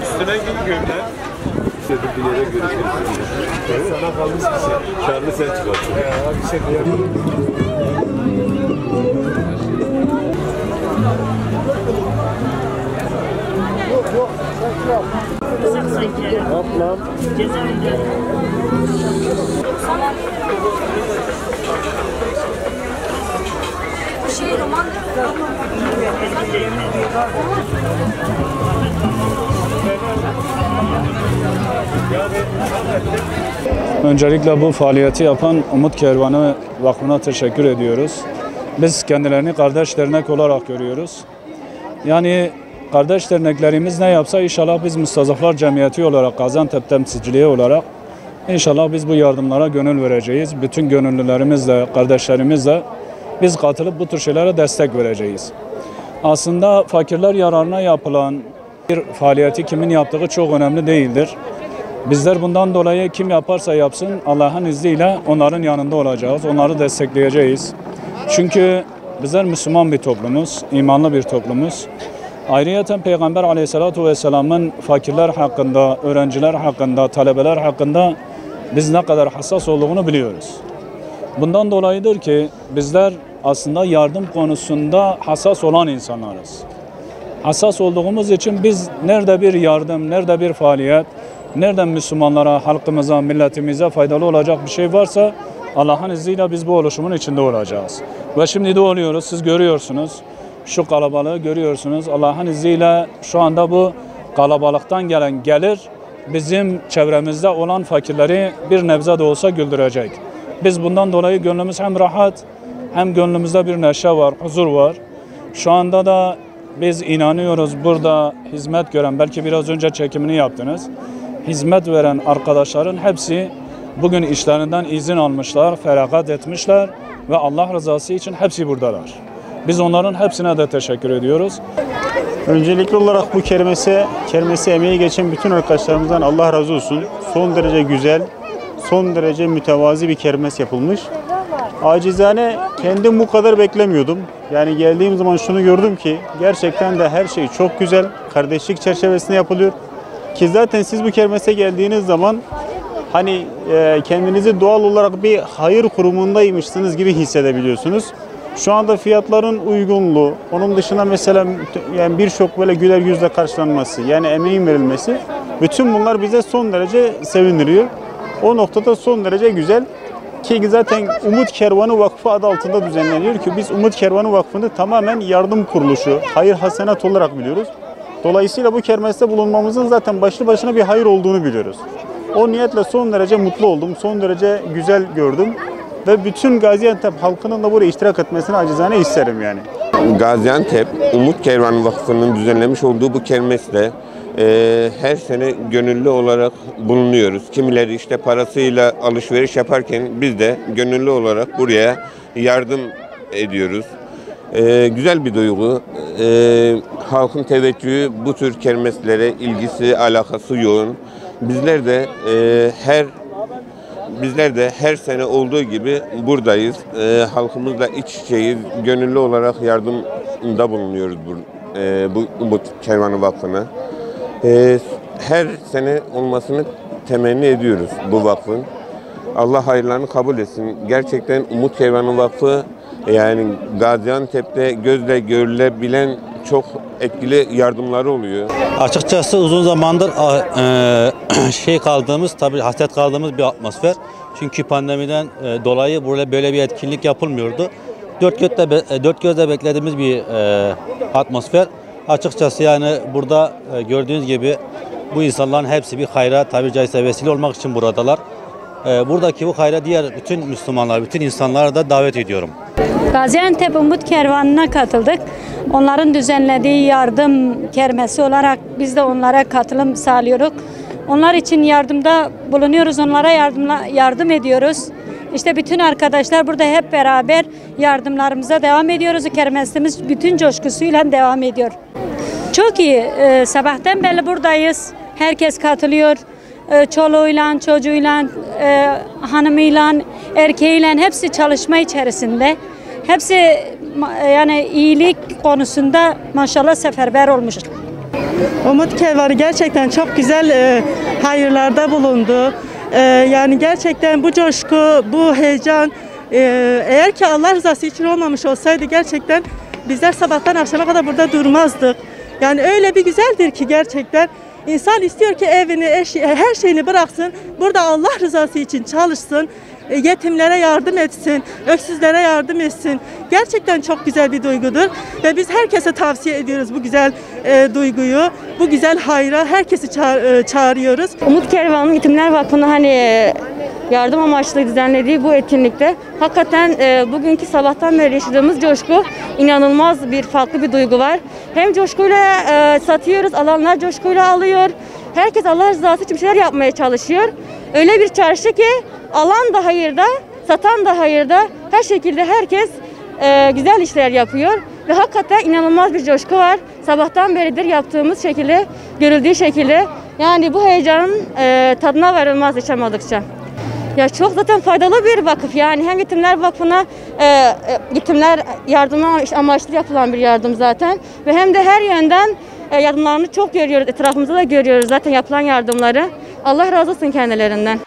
Üstüne git gönder. Bir yere görüşürüz. Sana kalmış bir şey. Karlı sen çıkarsın. Ya bir şey diyemem. Yok. Yap lan. Öncelikle bu faaliyeti yapan Umut Kervanı Vakfı'na teşekkür ediyoruz. Biz kendilerini kardeş dernek olarak görüyoruz. Yani kardeş derneklerimiz ne yapsa inşallah biz Mustazaflar Cemiyeti olarak, Gaziantep temsilciliği olarak inşallah biz bu yardımlara gönül vereceğiz. Bütün gönüllülerimizle, kardeşlerimizle biz katılıp bu tür şeylere destek vereceğiz. Aslında fakirler yararına yapılan bir faaliyeti kimin yaptığı çok önemli değildir. Bizler bundan dolayı kim yaparsa yapsın Allah'ın izniyle onların yanında olacağız, onları destekleyeceğiz. Çünkü bizler Müslüman bir toplumuz, imanlı bir toplumuz. Ayrıyeten Peygamber Aleyhisselatü Vesselam'ın fakirler hakkında, öğrenciler hakkında, talebeler hakkında biz ne kadar hassas olduğunu biliyoruz. Bundan dolayıdır ki bizler aslında yardım konusunda hassas olan insanlarız. Hassas olduğumuz için biz nerede bir yardım, nerede bir faaliyet, nereden Müslümanlara, halkımıza, milletimize faydalı olacak bir şey varsa Allah'ın izniyle biz bu oluşumun içinde olacağız. Ve şimdi de oluyoruz, siz görüyorsunuz. Şu kalabalığı görüyorsunuz. Allah'ın izniyle şu anda bu kalabalıktan gelen gelir bizim çevremizde olan fakirleri bir nebze de olsa güldürecek. Biz bundan dolayı gönlümüz hem rahat hem gönlümüzde bir neşe var, huzur var. Şu anda da biz inanıyoruz burada hizmet gören, belki biraz önce çekimini yaptınız. Hizmet veren arkadaşların hepsi bugün işlerinden izin almışlar, feragat etmişler ve Allah rızası için hepsi buradalar. Biz onların hepsine de teşekkür ediyoruz. Öncelikli olarak bu kermesi emeği geçen bütün arkadaşlarımızdan Allah razı olsun. Son derece güzel, son derece mütevazi bir kermes yapılmış. Acizane kendim bu kadar beklemiyordum. Yani geldiğim zaman şunu gördüm ki gerçekten de her şey çok güzel. Kardeşlik çerçevesinde yapılıyor. Ki zaten siz bu kermese geldiğiniz zaman hani kendinizi doğal olarak bir hayır kurumundaymışsınız gibi hissedebiliyorsunuz. Şu anda fiyatların uygunluğu, onun dışında mesela yani birçok böyle güler yüzle karşılanması, yani emeğin verilmesi, bütün bunlar bize son derece sevindiriyor. O noktada son derece güzel. Ki zaten Umut Kervanı Vakfı adı altında düzenleniyor ki biz Umut Kervanı Vakfı'nı tamamen yardım kuruluşu, hayır hasenat olarak biliyoruz. Dolayısıyla bu kermeste bulunmamızın zaten başlı başına bir hayır olduğunu biliyoruz. O niyetle son derece mutlu oldum, son derece güzel gördüm. Ve bütün Gaziantep halkının da buraya iştirak etmesini acizane isterim yani. Gaziantep Umut Kervanı Vakfı'nın düzenlemiş olduğu bu kermeste her sene gönüllü olarak bulunuyoruz. Kimileri işte parasıyla alışveriş yaparken biz de gönüllü olarak buraya yardım ediyoruz. Güzel bir duygu. Halkın teveccühü bu tür kermeslere ilgisi, alakası yoğun. Bizler de her sene olduğu gibi buradayız. Halkımızla iç içeyiz. Gönüllü olarak yardımda bulunuyoruz bu Umut Kervanı Vakfı'na. Her sene olmasını temenni ediyoruz bu vakfın. Allah hayırlarını kabul etsin. Gerçekten Umut Kervanı Vakfı yani Gaziantep'te gözle görülebilen çok etkili yardımları oluyor. Açıkçası uzun zamandır tabii hasret kaldığımız bir atmosfer. Çünkü pandemiden dolayı burada böyle bir etkinlik yapılmıyordu. Dört gözle beklediğimiz bir atmosfer. Açıkçası yani burada gördüğünüz gibi bu insanların hepsi bir hayra tabiri caizse vesile olmak için buradalar. Buradaki bu hayra diğer bütün Müslümanlar, bütün insanlara da davet ediyorum. Gaziantep Umut Kervanı'na katıldık. Onların düzenlediği yardım kermesi olarak biz de onlara katılım sağlıyoruz. Onlar için yardımda bulunuyoruz, onlara yardım ediyoruz. İşte bütün arkadaşlar burada hep beraber yardımlarımıza devam ediyoruz. Kermesimiz bütün coşkusuyla devam ediyor. Çok iyi. Sabahtan beri buradayız. Herkes katılıyor. Çoluğuyla, çocuğuyla, hanımıyla, erkeğiyle hepsi çalışma içerisinde. Hepsi yani iyilik konusunda maşallah seferber olmuş. Umut Kervanı gerçekten çok güzel hayırlarda bulundu. Yani gerçekten bu coşku, bu heyecan eğer ki Allah rızası için olmamış olsaydı gerçekten bizler sabahtan akşama kadar burada durmazdık. Yani öyle bir güzeldir ki gerçekten insan istiyor ki evini, her şeyini bıraksın. Burada Allah rızası için çalışsın. Yetimlere yardım etsin, öksüzlere yardım etsin. Gerçekten çok güzel bir duygudur ve biz herkese tavsiye ediyoruz bu güzel duyguyu, bu güzel hayra herkesi çağırıyoruz. Umut Kervanı'nın Yetimler Vakfı'nın yardım amaçlı düzenlediği bu etkinlikte hakikaten bugünkü sabahtan beri yaşadığımız coşku inanılmaz farklı bir duygu var. Hem coşkuyla satıyoruz, alanlar coşkuyla alıyor. Herkes Allah rızası için bir şeyler yapmaya çalışıyor. Öyle bir çarşı ki alan da hayırda, satan da hayırda, her şekilde herkes güzel işler yapıyor. Ve hakikaten inanılmaz bir coşku var. Sabahtan beridir yaptığımız şekilde, görüldüğü şekilde. Yani bu heyecanın tadına varılmaz yaşamadıkça. Ya çok zaten faydalı bir vakıf. Yani hem Yetimler Vakfı'na yetimler yardımı amaçlı yapılan bir yardım zaten. Ve hem de her yönden yardımlarını çok görüyoruz. Etrafımızda da görüyoruz zaten yapılan yardımları. Allah razı olsun kendilerinden.